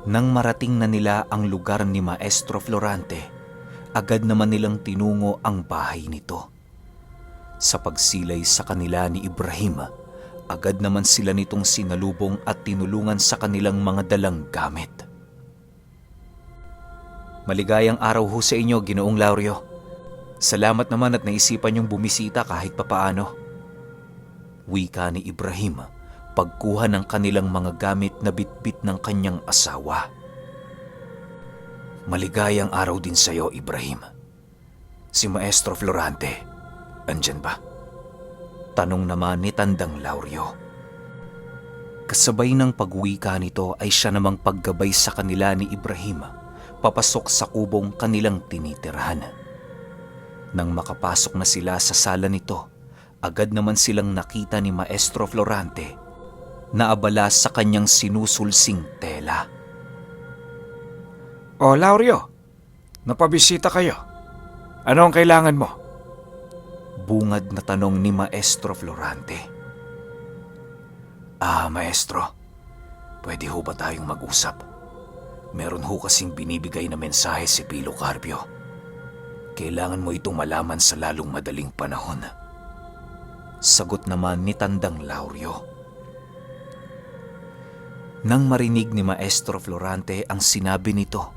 Nang marating na nila ang lugar ni Maestro Florante, agad naman nilang tinungo ang bahay nito. Sa pagsilay sa kanila ni Ibrahim, agad naman sila nitong sinalubong at tinulungan sa kanilang mga dalang gamit. Maligayang araw ho sa inyo, Ginoong Lauryo. Salamat naman at naisipan niyong bumisita kahit papaano. Wika ni Ibrahim, pagkuha ng kanilang mga gamit na bitbit ng kanyang asawa. Maligayang araw din sa iyo, Ibrahim. Si Maestro Florante, andyan ba? Tanong naman ni Tandang Lauryo. Kasabay ng pagwika nito ay siya namang paggabay sa kanila ni Ibrahim, papasok sa kubong kanilang tinitirahan. Nang makapasok na sila sa sala nito, agad naman silang nakita ni Maestro Florante na abala sa kanyang sinusulsing tela. O Lauryo, napabisita kayo. Ano ang kailangan mo? Bungad na tanong ni Maestro Florante. Maestro, pwede ho ba tayong mag-usap? Meron ho kasing binibigay na mensahe si Pilo Carpio. Kailangan mo itong malaman sa lalong madaling panahon. Sagot naman ni Tandang Lauryo. Nang marinig ni Maestro Florante ang sinabi nito,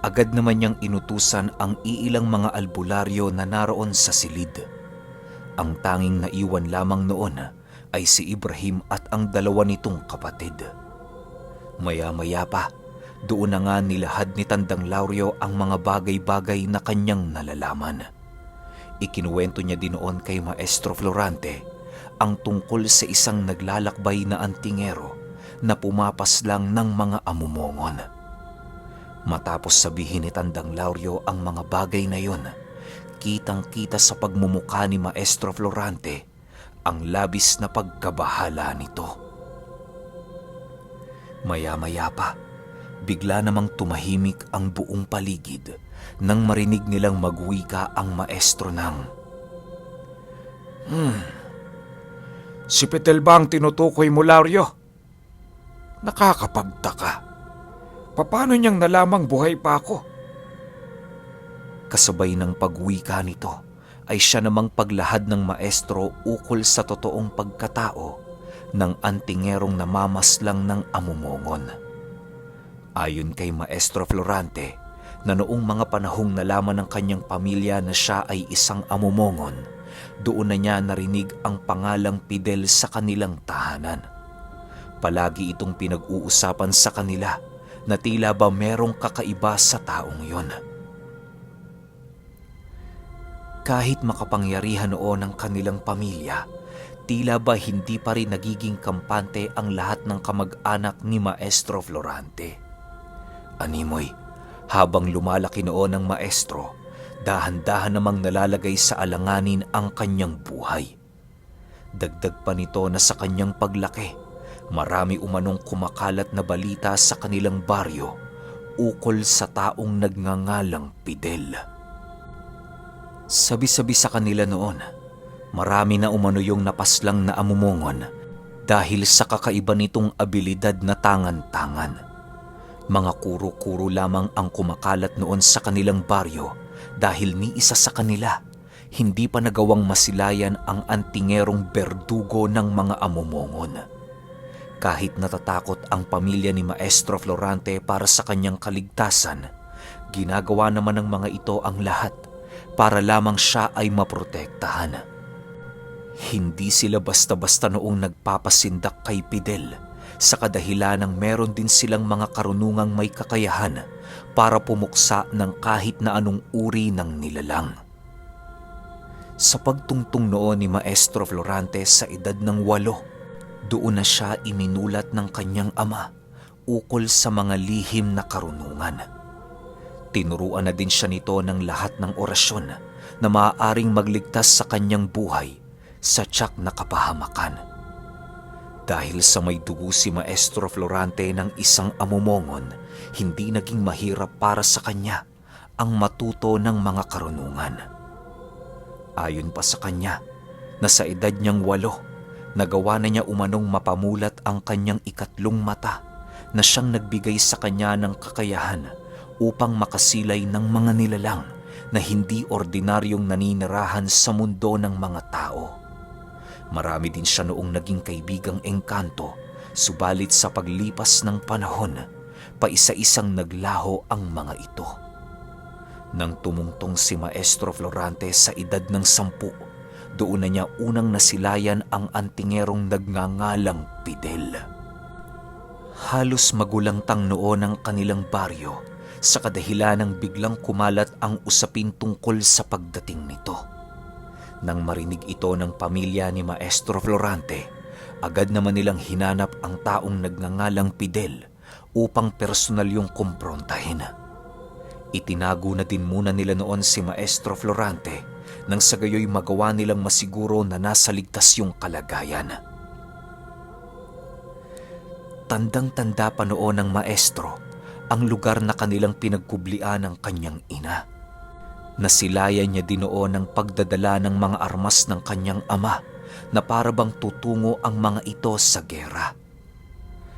agad naman niyang inutusan ang iilang mga albularyo na naroon sa silid. Ang tanging naiwan lamang noon ay si Ibrahim at ang dalawa nitong kapatid. Maya-maya pa, doon na nga nilahad ni Tandang Lauryo ang mga bagay-bagay na kanyang nalalaman. Ikinuwento niya din noon kay Maestro Florante ang tungkol sa isang naglalakbay na antingero na pumapas lang ng mga amumongon. Matapos sabihin ni Tandang Lauryo ang mga bagay na yon, kitang-kita sa pagmumukha ni Maestro Florante ang labis na pagkabahala nito. Maya-maya pa, bigla namang tumahimik ang buong paligid nang marinig nilang magwika ang maestro ng, Si Pitel ba ang tinutukoy mo, Lauryo? Nakakapagtaka. Paano niyang nalamang buhay pa ako? Kasabay ng pagwika nito ay siya namang paglahad ng maestro ukol sa totoong pagkatao ng antingerong namamaslang ng amumongon. Ayon kay Maestro Florante, na noong mga panahong nalaman ng kanyang pamilya na siya ay isang amumongon, doon na niya narinig ang pangalang Pidel sa kanilang tahanan. Palagi itong pinag-uusapan sa kanila na tila ba merong kakaiba sa taong yon. Kahit makapangyarihan noon ang kanilang pamilya, tila ba hindi pa rin nagiging kampante ang lahat ng kamag-anak ni Maestro Florante. Animoy, habang lumalaki noon ang maestro, dahan-dahan namang nalalagay sa alanganin ang kanyang buhay. Dagdag pa nito na sa kanyang paglaki, marami umanong kumakalat na balita sa kanilang baryo ukol sa taong nagngangalang Pidel. Sabi-sabi sa kanila noon, marami na umano yung napaslang na amumongon dahil sa kakaiba nitong abilidad na tangan-tangan. Mga kuro-kuro lamang ang kumakalat noon sa kanilang baryo dahil ni isa sa kanila hindi pa nagawang masilayan ang antingerong berdugo ng mga amumongon. Kahit natatakot ang pamilya ni Maestro Florante para sa kanyang kaligtasan, ginagawa naman ng mga ito ang lahat para lamang siya ay maprotektahan. Hindi sila basta-basta noong nagpapasindak kay Pidel sa kadahilanang meron din silang mga karunungang may kakayahan para pumuksa ng kahit na anong uri ng nilalang. Sa pagtungtong noon ni Maestro Florante sa edad ng 8, doon na siya iminulat ng kanyang ama ukol sa mga lihim na karunungan. Tinuruan na din siya nito ng lahat ng orasyon na maaaring magligtas sa kanyang buhay sa tiyak na kapahamakan. Dahil sa may dugo si Maestro Florante ng isang amumongon, hindi naging mahirap para sa kanya ang matuto ng mga karunungan. Ayon pa sa kanya, na sa edad niyang 8, nagawa na niya umanong mapamulat ang kanyang ikatlong mata na siyang nagbigay sa kanya ng kakayahan upang makasilay ng mga nilalang na hindi ordinaryong naninirahan sa mundo ng mga tao. Marami din siya noong naging kaibigang engkanto, subalit sa paglipas ng panahon, paisa-isang naglaho ang mga ito. Nang tumungtong si Maestro Florante sa edad ng 10, doon na niya unang nasilayan ang antingerong nagngangalang Fidel. Halos magulantang noon ang kanilang baryo sa kadahilan ng biglang kumalat ang usapin tungkol sa pagdating nito. Nang marinig ito ng pamilya ni Maestro Florante, agad naman nilang hinanap ang taong nagngangalang Fidel upang personal yung kumprontahin. Itinago na din muna nila noon si Maestro Florante nang sa gayoy magawa nilang masiguro na nasa ligtas yung kalagayan. Tandang-tanda pa noon ng maestro ang lugar na kanilang pinagkublian ng kanyang ina. Nasilayan niya din noon ang pagdadala ng mga armas ng kanyang ama na para bang tutungo ang mga ito sa gera.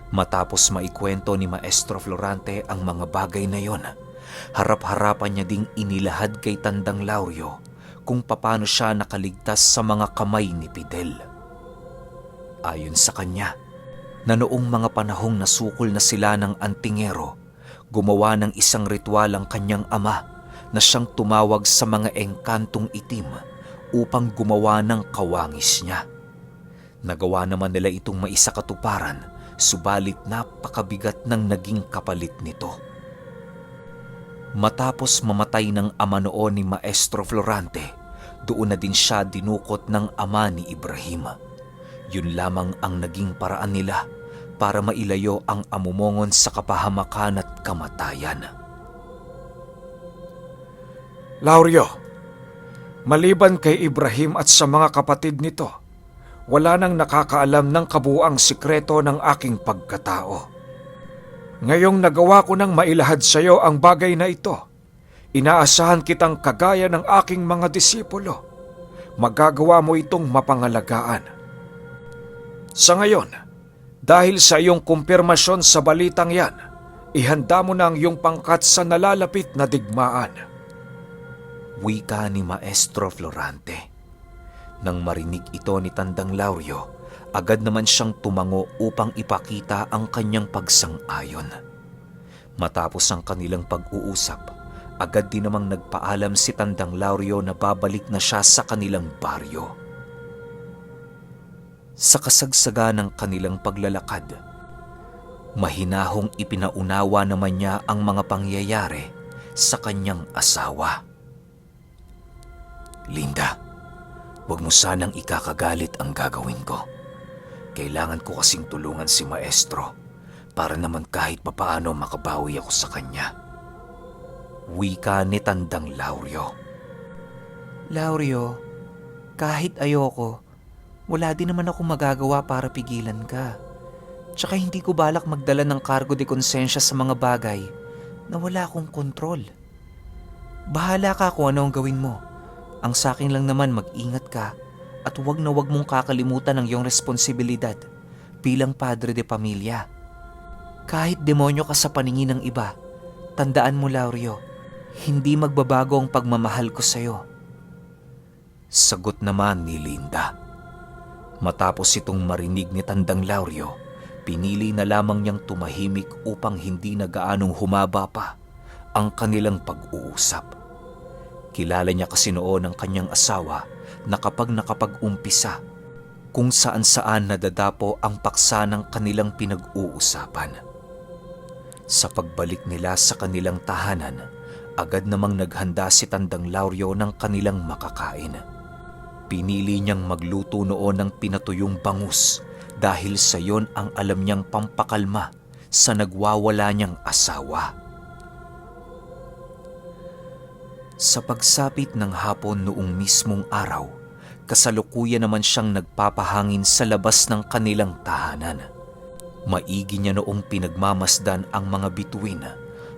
Matapos maikwento ni Maestro Florante ang mga bagay na yon, harap-harapan niya ding inilahad kay Tandang Laurio kung paano siya nakaligtas sa mga kamay ni Fidel. Ayon sa kanya, na noong mga panahong nasukol na sila ng antingero, gumawa ng isang ritual ang kanyang ama na siyang tumawag sa mga engkantong itim upang gumawa ng kawangis niya. Nagawa naman nila itong maisakatuparan, subalit napakabigat ng naging kapalit nito. Matapos mamatay ng ama noon ni Maestro Florante, doon na din siya dinukot ng ama ni Ibrahim. Yun lamang ang naging paraan nila para mailayo ang amumongon sa kapahamakan at kamatayan. Laurio, maliban kay Ibrahim at sa mga kapatid nito, wala nang nakakaalam ng kabuuang sikreto ng aking pagkatao. Ngayong nagawa ko nang mailahad sa iyo ang bagay na ito, inaasahan kitang kagaya ng aking mga disipulo. Magagawa mo itong mapangalagaan. Sa ngayon, dahil sa iyong kumpirmasyon sa balitang yan, ihanda mo na ang iyong pangkat sa nalalapit na digmaan. Wika ni Maestro Florante. Nang marinig ito ni Tandang Laurio, agad naman siyang tumango upang ipakita ang kanyang pagsang-ayon. Matapos ang kanilang pag-uusap, agad din namang nagpaalam si Tandang Laurio na babalik na siya sa kanilang baryo. Sa kasagsaga ng kanilang paglalakad, mahinahong ipinaunawa naman niya ang mga pangyayari sa kanyang asawa. Linda, huwag mo sanang ikakagalit ang gagawin ko. Kailangan ko kasing tulungan si Maestro para naman kahit papaano makabawi ako sa kanya. Wika ni Tandang Laurio. Laurio, kahit ayoko, wala din naman ako magagawa para pigilan ka. Tsaka hindi ko balak magdala ng cargo de konsensya sa mga bagay na wala akong kontrol. Bahala ka kung ano ang gawin mo. Ang sakin lang naman mag-ingat ka at huwag na huwag mong kakalimutan ang iyong responsibilidad bilang padre de pamilya. Kahit demonyo ka sa paningin ng iba, tandaan mo Laurio, hindi magbabago ang pagmamahal ko sa iyo. Sagot naman ni Linda. Matapos itong marinig ni Tandang Laurio, pinili na lamang niyang tumahimik upang hindi na gaanong humaba pa ang kanilang pag-uusap. Kilala niya kasi noon ang kanyang asawa na kapag nakapag-umpisa, kung saan-saan nadadapo ang paksa ng kanilang pinag-uusapan. Sa pagbalik nila sa kanilang tahanan, agad namang naghanda si Tandang Laurio ng kanilang makakain. Pinili niyang magluto noon ng pinatuyong bangus dahil sa yon ang alam niyang pampakalma sa nagwawala niyang asawa. Sa pagsapit ng hapon noong mismong araw, kasalukuyan naman siyang nagpapahangin sa labas ng kanilang tahanan. Maigi niya noong pinagmamasdan ang mga bituin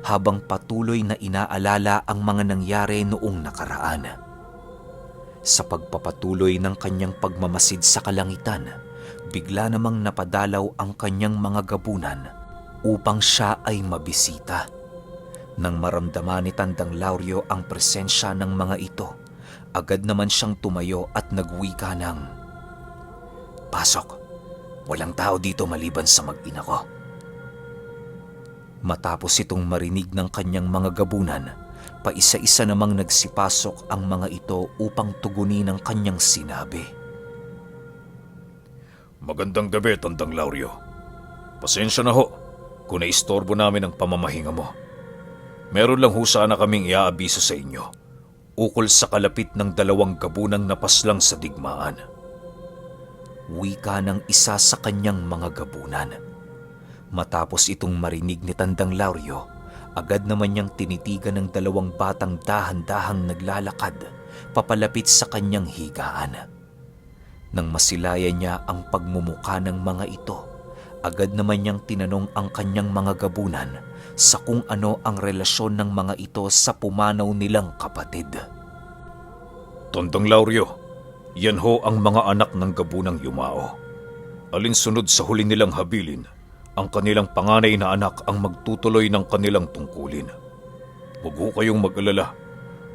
habang patuloy na inaalala ang mga nangyari noong nakaraan. Sa pagpapatuloy ng kanyang pagmamasid sa kalangitan, bigla namang napadalaw ang kanyang mga gabunan upang siya ay mabisita. Nang maramdaman ni Tandang Lauryo ang presensya ng mga ito, agad naman siyang tumayo at nagwika ng, "Pasok, walang tao dito maliban sa mag-ina ko." Matapos itong marinig ng kanyang mga gabunan, paisa-isa namang nagsipasok ang mga ito upang tugunin ang kanyang sinabi. Magandang gabi, Tandang Lauryo. Pasensya na ho kung naistorbo namin ang pamamahinga mo. Meron lang ho sana kaming iaabiso sa inyo ukol sa kalapit ng 2 gabunang napaslang sa digmaan. Wika ng isa sa kanyang mga gabunan. Matapos itong marinig ni Tandang Lauryo, agad naman niyang tinitigan ng 2 batang dahan-dahang naglalakad papalapit sa kanyang higaan. Nang masilayan niya ang pagmumuka ng mga ito, agad naman niyang tinanong ang kanyang mga gabunan sa kung ano ang relasyon ng mga ito sa pumanaw nilang kapatid. Tandang Lauryo, yan ho ang mga anak ng gabunang Yumao. Alinsunod sa huli nilang habilin, ang kanilang panganay na anak ang magtutuloy ng kanilang tungkulin. Huwag ho kayong mag-alala.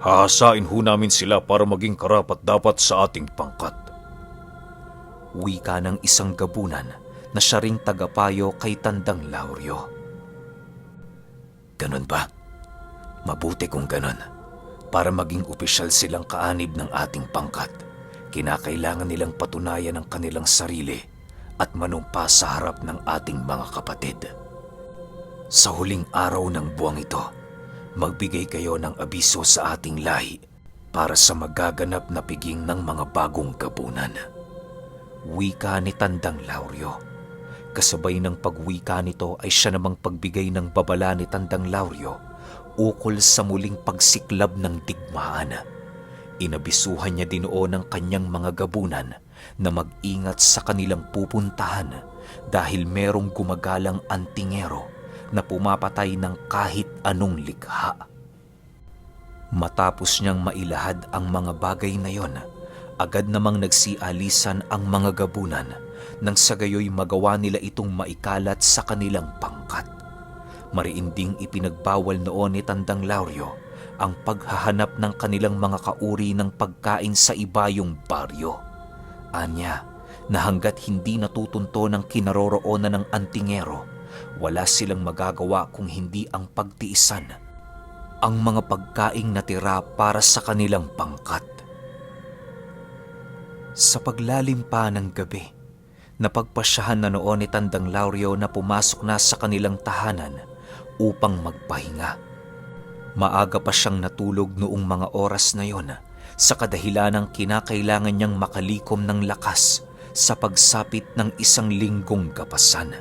Hahasain ho namin sila para maging karapat-dapat sa ating pangkat. Wika ng isang gabunan na siya ring tagapayo kay Tandang Lauryo. Ganon ba? Mabuti kung ganon. Para maging opisyal silang kaanib ng ating pangkat, kinakailangan nilang patunayan ang kanilang sarili at manumpa sa harap ng ating mga kapatid. Sa huling araw ng buwang ito, magbigay kayo ng abiso sa ating lahi para sa magaganap na piging ng mga bagong gabunan. Wika ni Tandang Lauryo. Kasabay ng pagwika nito ay siya namang pagbigay ng babala ni Tandang Lauryo ukol sa muling pagsiklab ng digmaan. Inabisuhan niya dinoon ang kanyang mga gabunan na mag-ingat sa kanilang pupuntahan dahil merong gumagalang antingero na pumapatay ng kahit anong likha. Matapos niyang mailahad ang mga bagay na yon, agad namang nagsialisan ang mga gabunan nang sa gayoy magawa nila itong maikalat sa kanilang pangkat. Mariinding ipinagbawal noon ni Tandang Lauryo ang paghahanap ng kanilang mga kauri ng pagkain sa ibayong baryo. Anya, na hanggat hindi natutunto ng kinaroroonan ng antingero, wala silang magagawa kung hindi ang pagtiisan ang mga pagkaing natira para sa kanilang pangkat. Sa paglalim pa ng gabi, napagpasyahan na noon ni Tandang Lauryo na pumasok na sa kanilang tahanan upang magpahinga. Maaga pa siyang natulog noong mga oras na yon sa kadahilanang kinakailangan niyang makalikom ng lakas sa pagsapit ng 1 linggong gapasan.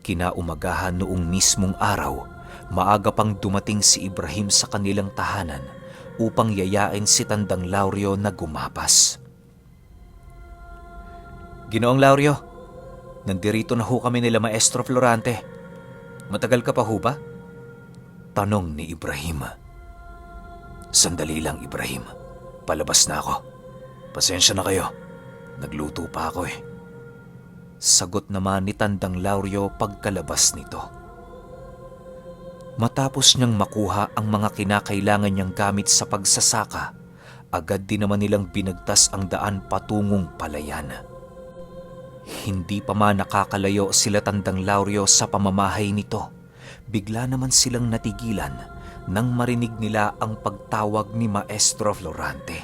Kinaumagahan noong mismong araw, maaga pang dumating si Ibrahim sa kanilang tahanan upang yayain si Tandang Lauryo na gumapas. Ginoong Lauryo, nandirito na ho kami nila Maestro Florante. Matagal ka pa ho ba? Tanong ni Ibrahim. Sandali lang, Ibrahim. Palabas na ako. Pasensya na kayo. Nagluto pa ako eh. Sagot naman ni Tandang Lauryo pagkalabas nito. Matapos niyang makuha ang mga kinakailangan niyang gamit sa pagsasaka, agad din naman nilang binagtas ang daan patungong palayan. Hindi pa man nakakalayo sila Tandang Lauryo sa pamamahay nito, bigla naman silang natigilan nang marinig nila ang pagtawag ni Maestro Florante.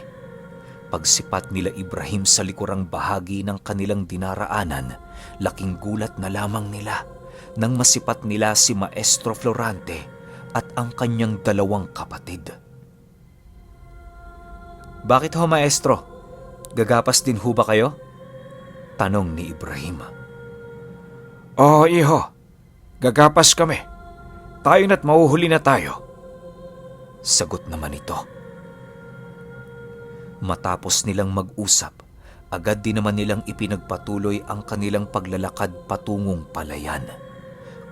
Pagsipat nila Ibrahim sa likurang bahagi ng kanilang dinaraanan, laking gulat na lamang nila nang masipat nila si Maestro Florante at ang kanyang 2 kapatid. Bakit ho, Maestro? Gagapas din ho ba kayo? Tanong ni Ibrahim. Oo, iho. Gagapas kami. Tayo na't mauhuli na tayo. Sagot naman ito. Matapos nilang mag-usap, agad din naman nilang ipinagpatuloy ang kanilang paglalakad patungong palayan.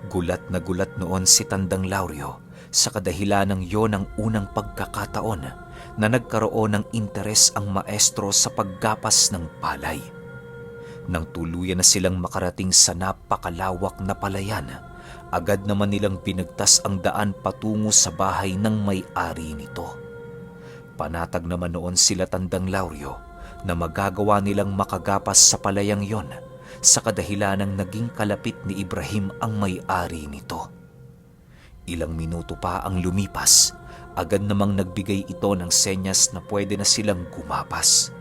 Gulat na gulat noon si Tandang Lauryo sa kadahilanang yon ang unang pagkakataon na nagkaroon ng interes ang maestro sa paggapas ng palay. Nang tuluyan na silang makarating sa napakalawak na palayan, agad naman nilang binagtas ang daan patungo sa bahay ng may-ari nito. Panatag naman noon sila Tandang Lauryo na magagawa nilang makagapas sa palayang yon sa kadahilanang naging kalapit ni Ibrahim ang may-ari nito. Ilang minuto pa ang lumipas, agad namang nagbigay ito ng senyas na pwede na silang gumapas.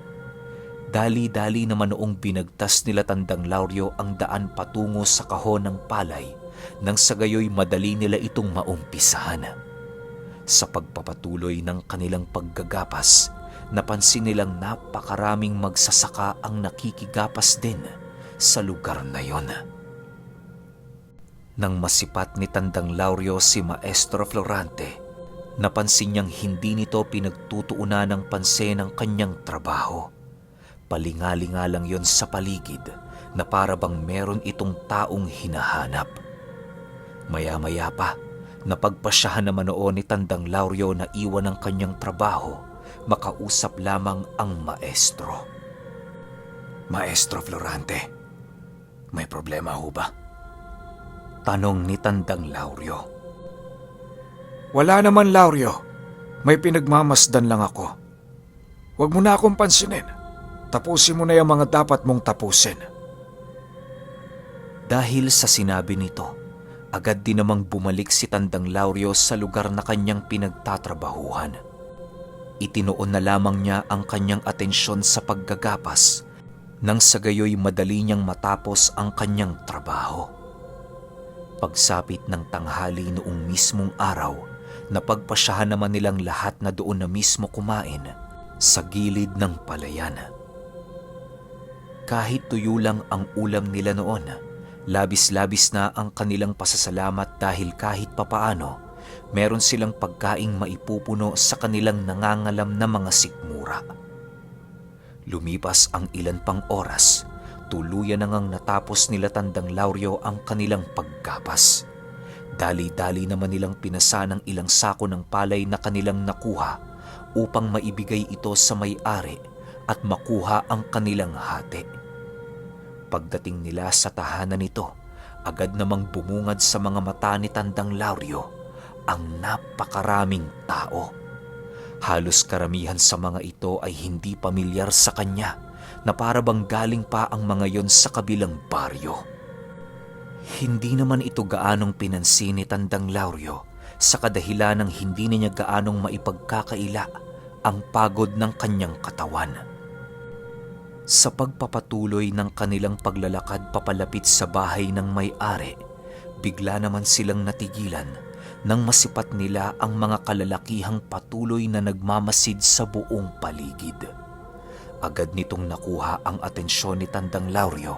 Dali-dali naman noong binagtas nila Tandang Lauryo ang daan patungo sa kahon ng palay nang sa gayoy madali nila itong maumpisahan. Sa pagpapatuloy ng kanilang paggagapas, napansin nilang napakaraming magsasaka ang nakikigapas din sa lugar na yon. Nang masipat ni Tandang Lauryo si Maestro Florante, napansin niyang hindi nito pinagtutuunan ng pansin ang kanyang trabaho. Palingalinga lang yon sa paligid na para bang meron itong taong hinahanap. Maya-maya pa, napagpasyahan naman noon ni Tandang Lauryo na iwan ang kanyang trabaho, makausap lamang ang maestro. Maestro Florante, may problema ho ba? Tanong ni Tandang Lauryo. Wala naman, Lauryo. May pinagmamasdan lang ako. Huwag mo na akong pansinin. Tapusin mo na yung mga dapat mong tapusin. Dahil sa sinabi nito, agad din namang bumalik si Tandang Lauryo sa lugar na kanyang pinagtatrabahuhan. Itinuon na lamang niya ang kanyang atensyon sa paggagapas nang sa gayoy madali niyang matapos ang kanyang trabaho. Pagsapit ng tanghali noong mismong araw, napagpasyahan naman nilang lahat na doon na mismo kumain sa gilid ng palayan. Kahit tuyo lang ang ulam nila noon, labis-labis na ang kanilang pasasalamat dahil kahit papaano, meron silang pagkaing maipupuno sa kanilang nangangalam na mga sikmura. Lumipas ang ilan pang oras, tuluyan na ngang natapos nila Tandang Lauryo ang kanilang paggapas. Dali-dali naman nilang pinasa ng ilang sako ng palay na kanilang nakuha upang maibigay ito sa may-ari at makuha ang kanilang hati. Pagdating nila sa tahanan nito, agad namang bumungad sa mga mata ni Tandang Lauryo ang napakaraming tao. Halos karamihan sa mga ito ay hindi pamilyar sa kanya na para bang galing pa ang mga yon sa kabilang baryo. Hindi naman ito gaanong pinansin ni Tandang Lauryo sa kadahilanang hindi niya gaanong maipagkakaila ang pagod ng kanyang katawan. Sa pagpapatuloy ng kanilang paglalakad papalapit sa bahay ng may-ari, bigla naman silang natigilan nang masipat nila ang mga kalalakihang patuloy na nagmamasid sa buong paligid. Agad nitong nakuha ang atensyon ni Tandang Lauryo,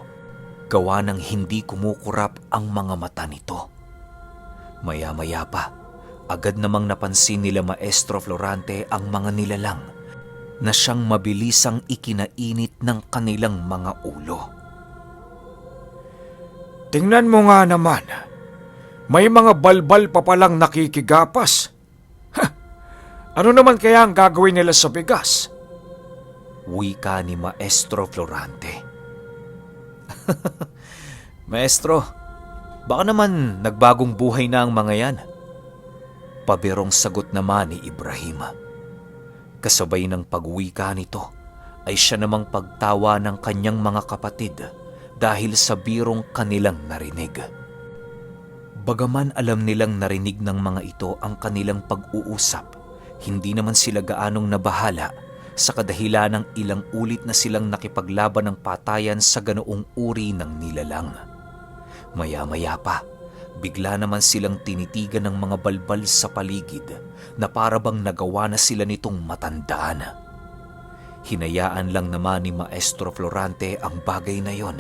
gawa ng hindi kumukurap ang mga mata nito. Maya-maya pa, agad namang napansin nila Maestro Florante ang mga nilalang na siyang mabilisang ikinainit ng kanilang mga ulo. Tingnan mo nga naman, may mga balbal pa palang nakikigapas. Ano naman kaya ang gagawin nila sa bigas? Wika ni Maestro Florante. Maestro, baka naman nagbagong buhay na ang mga yan. Pabirong sagot naman ni Ibrahim. Kasabay ng pagwika nito ay siya namang pagtawa ng kanyang mga kapatid dahil sa birong kanilang narinig. Bagaman alam nilang narinig ng mga ito ang kanilang pag-uusap, hindi naman sila gaanong nabahala sa kadahilan ng ilang ulit na silang nakipaglaban ng patayan sa ganoong uri ng nilalang. Maya-maya pa, bigla naman silang tinitigan ng mga balbal sa paligid na para bang nagawa na sila nitong matandaan. Hinayaan lang naman ni Maestro Florante ang bagay na yon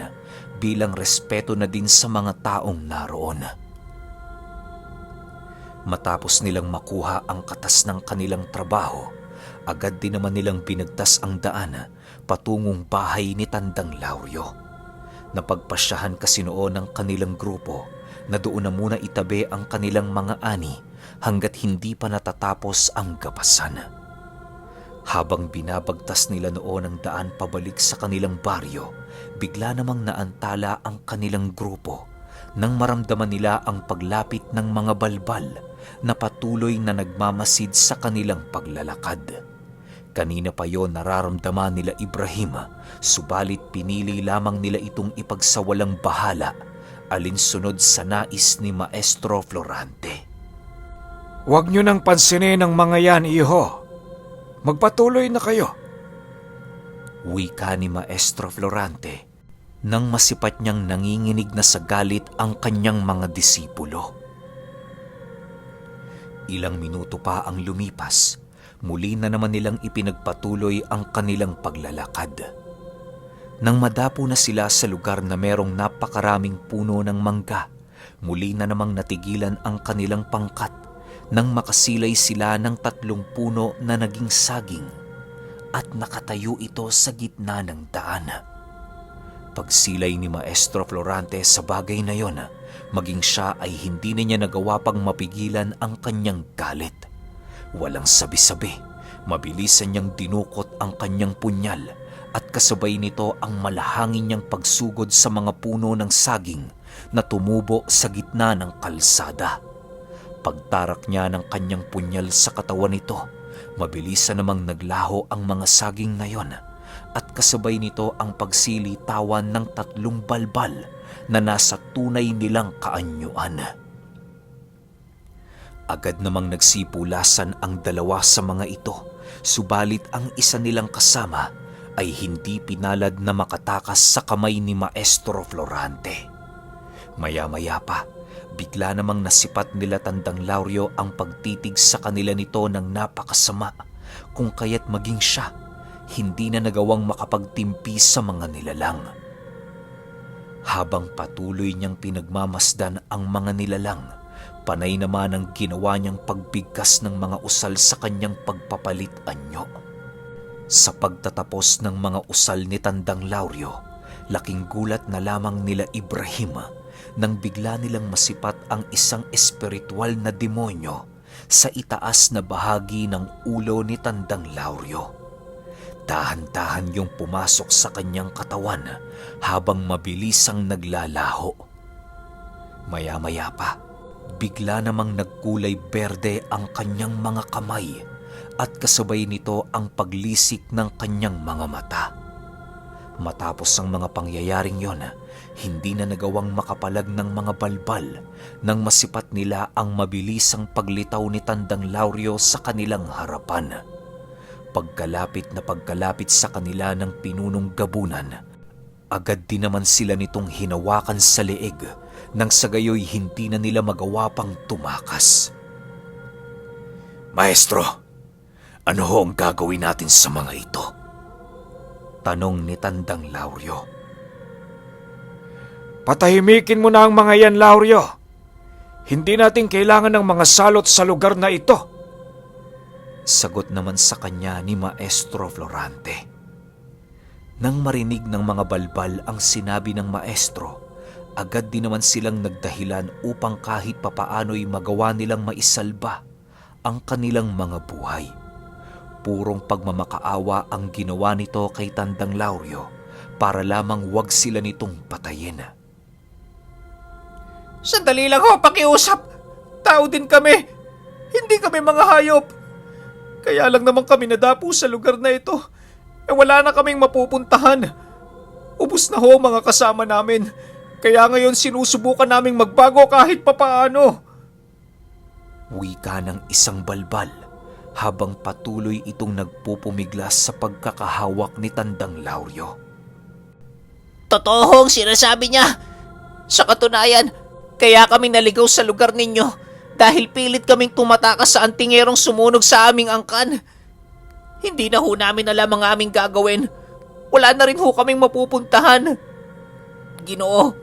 bilang respeto na din sa mga taong naroon. Matapos nilang makuha ang katas ng kanilang trabaho, agad din naman nilang binagtas ang daan patungong bahay ni Tandang Lauryo. Napagpasyahan kasi noon ng kanilang grupo na doon na muna itabi ang kanilang mga ani hanggat hindi pa natatapos ang gapasan. Habang binabagtas nila noon ang daan pabalik sa kanilang baryo, bigla namang naantala ang kanilang grupo nang maramdaman nila ang paglapit ng mga balbal na patuloy na nagmamasid sa kanilang paglalakad. Kanina pa yon nararamdaman nila Ibrahim, subalit pinili lamang nila itong ipagsawalang bahala alinsunod sa nais ni Maestro Florante. Huwag nyo nang pansinin ang mga yan, iho. Magpatuloy na kayo. Wika ni Maestro Florante nang masipat niyang nanginginig na sa galit ang kanyang mga disipulo. Ilang minuto pa ang lumipas, muli na naman nilang ipinagpatuloy ang kanilang paglalakad. Nang madapo na sila sa lugar na merong napakaraming puno ng mangga, muli na namang natigilan ang kanilang pangkat nang makasilay sila ng 3 puno na naging saging at nakatayo ito sa gitna ng daan. Pagsilay ni Maestro Florante sa bagay na yon, maging siya ay hindi na niya nagawa pang mapigilan ang kanyang galit. Walang sabi-sabi, mabilisan niyang dinukot ang kanyang punyal at kasabay nito ang malahangin niyang pagsugod sa mga puno ng saging na tumubo sa gitna ng kalsada. Pagtarak niya ng kanyang punyal sa katawan nito, mabilisan namang naglaho ang mga saging na yon at kasabay nito ang pagsilitawan ng 3 balbal na nasa tunay nilang kaanyuan. Agad namang nagsipulasan ang 2 sa mga ito, subalit ang isa nilang kasama ay hindi pinalad na makatakas sa kamay ni Maestro Florante. Maya-maya pa, bigla namang nasipat nila Tandang Lauryo ang pagtitig sa kanila nito ng napakasama, kung kaya't maging siya hindi na nagawang makapagtimpi sa mga nilalang. Habang patuloy niyang pinagmamasdan ang mga nilalang, panay naman ang ginawa niyang pagbigkas ng mga usal sa kanyang pagpapalit anyo. Sa pagtatapos ng mga usal ni Tandang Lauryo, laking gulat na lamang nila Ibrahim nang bigla nilang masipat ang isang espiritual na demonyo sa itaas na bahagi ng ulo ni Tandang Lauryo. Dahan-dahan yung pumasok sa kanyang katawan habang mabilisang naglalaho. Maya-maya pa, bigla namang nagkulay berde ang kanyang mga kamay at kasabay nito ang paglisik ng kanyang mga mata. Matapos ang mga pangyayaring yon, hindi na nagawang makapalag ng mga balbal nang masipat nila ang mabilisang paglitaw ni Tandang Lauryo sa kanilang harapan. Pagkalapit sa kanila ng pinunong gabunan, agad din naman sila nitong hinawakan sa leeg nang sa gayoy hindi na nila magawa pang tumakas. Maestro, ano ho ang gagawin natin sa mga ito? Tanong ni Tandang Lauryo. Patahimikin mo na ang mga yan, Lauryo. Hindi natin kailangan ng mga salot sa lugar na ito. Sagot naman sa kanya ni Maestro Florante. Nang marinig ng mga balbal ang sinabi ng maestro, agad din naman silang nagdahilan upang kahit papaano'y magawa nilang maisalba ang kanilang mga buhay. Purong pagmamakaawa ang ginawa nito kay Tandang Lauryo para lamang wag sila nitong patayin. Sandali lang ho, pakiusap. Tao din kami. Hindi kami mga hayop. Kaya lang naman kami nadapo sa lugar na ito. Wala na kaming mapupuntahan. Ubus na ho mga kasama namin. Kaya ngayon sinusubukan naming magbago kahit papaano. Wika ng isang balbal habang patuloy itong nagpupumiglas sa pagkakahawak ni Tandang Lauryo. Totoo hong sinasabi niya. Sa katunayan, kaya kami naligaw sa lugar ninyo dahil pilit kaming tumatakas sa antingerong sumunog sa aming angkan. Hindi na ho namin alam ang aming gagawin. Wala na rin ho kaming mapupuntahan. Ginoo,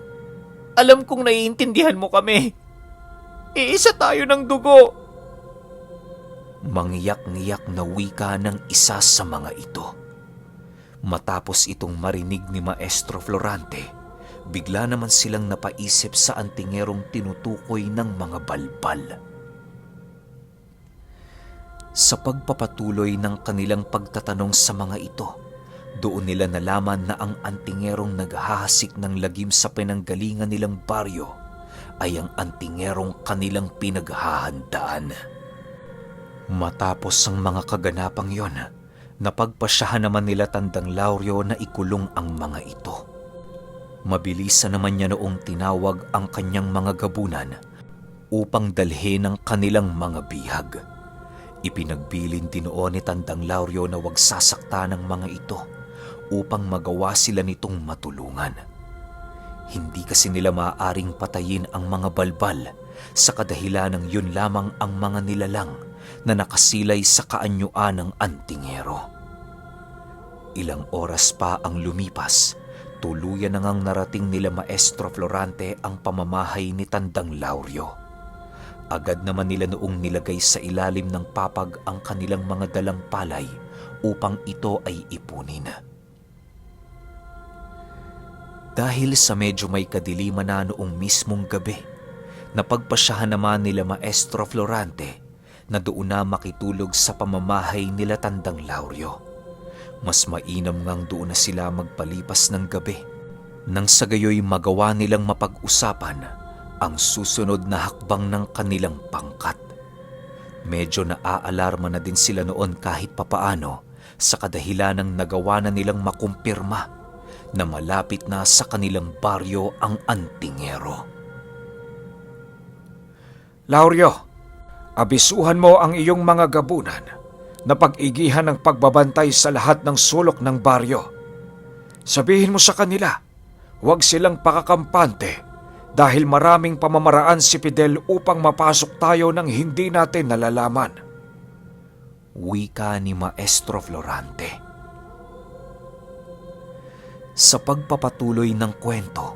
alam kong naiintindihan mo kami. Iisa tayo ng dugo. Mangyak-ngiyak na wika ng isa sa mga ito. Matapos itong marinig ni Maestro Florante, bigla naman silang napaisip sa antingerong tinutukoy ng mga balbal. Sa pagpapatuloy ng kanilang pagtatanong sa mga ito, doon nila nalaman na ang antingerong naghahasik ng lagim sa pinanggalingan nilang baryo ay ang antingerong kanilang pinaghahandaan. Matapos ang mga kaganapang yon, napagpasyahan naman nila Tandang Lauryo na ikulong ang mga ito. Mabilisan naman niya noong tinawag ang kanyang mga gabunan upang dalhin ang kanilang mga bihag. Ipinagbilin din noon ni Tandang Lauryo na huwag sasakta ng mga ito upang magawa sila nitong matulungan. Hindi kasi nila maaaring patayin ang mga balbal sa kadahilan ng yun lamang ang mga nilalang na nakasilay sa kaanyuan ng antingero. Ilang oras pa ang lumipas, tuluyan na ngang narating nila Maestro Florante ang pamamahay ni Tandang Lauryo. Agad naman nila noong nilagay sa ilalim ng papag ang kanilang mga dalang palay upang ito ay ipunin. Dahil sa medyo may kadiliman na noong mismong gabi, napagpasyahan naman nila Maestro Florante na doon na makitulog sa pamamahay nila Tandang Lauryo. Mas mainam ngang doon na sila magpalipas ng gabi nang sa gayoy magawa nilang mapag-usapan ang susunod na hakbang ng kanilang pangkat. Medyo naaalarma na din sila noon kahit papaano sa kadahilan ng nagawa na nilang makumpirma na malapit na sa kanilang baryo ang antingero. Lauryo, abisuhan mo ang iyong mga gabunan na pag-igihan ng pagbabantay sa lahat ng sulok ng baryo. Sabihin mo sa kanila, huwag silang pakakampante dahil maraming pamamaraan si Fidel upang mapasok tayo nang hindi natin nalalaman. Wika ni Maestro Florante. Sa pagpapatuloy ng kwento,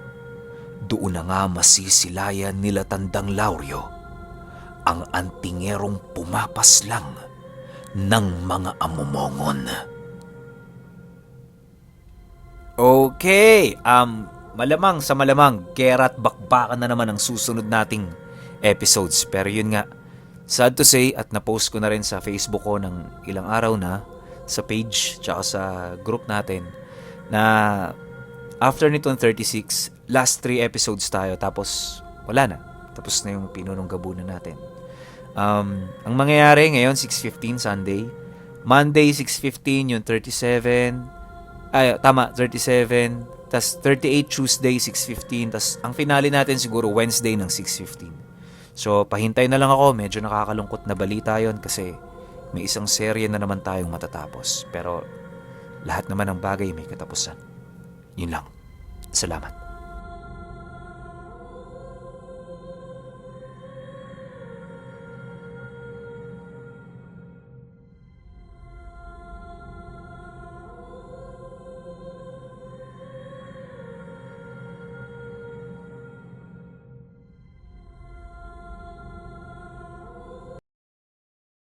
doon na nga masisilayan nila Tandang Lauryo ang antingerong pumapaslang ng mga amumongon. Okay, malamang sa malamang, gera't bakbakan na naman ang susunod nating episodes. Pero yun nga, sad to say, at na-post ko na rin sa Facebook ko ng ilang araw na, sa page, tsaka sa group natin, na after nitong 36, last 3 episodes tayo, tapos wala na. Tapos na yung pinunong gabunan natin. Ang mangyayari ngayon, 6:15 Sunday. Monday, 6:15, yung 37. 37. Tas 38 Tuesday, 6:15. Tas ang finale natin siguro Wednesday ng 6:15. So, pahintay na lang ako. Medyo nakakalungkot na balita yon kasi may isang serye na naman tayong matatapos. Pero lahat naman ng bagay may katapusan. Yun lang. Salamat.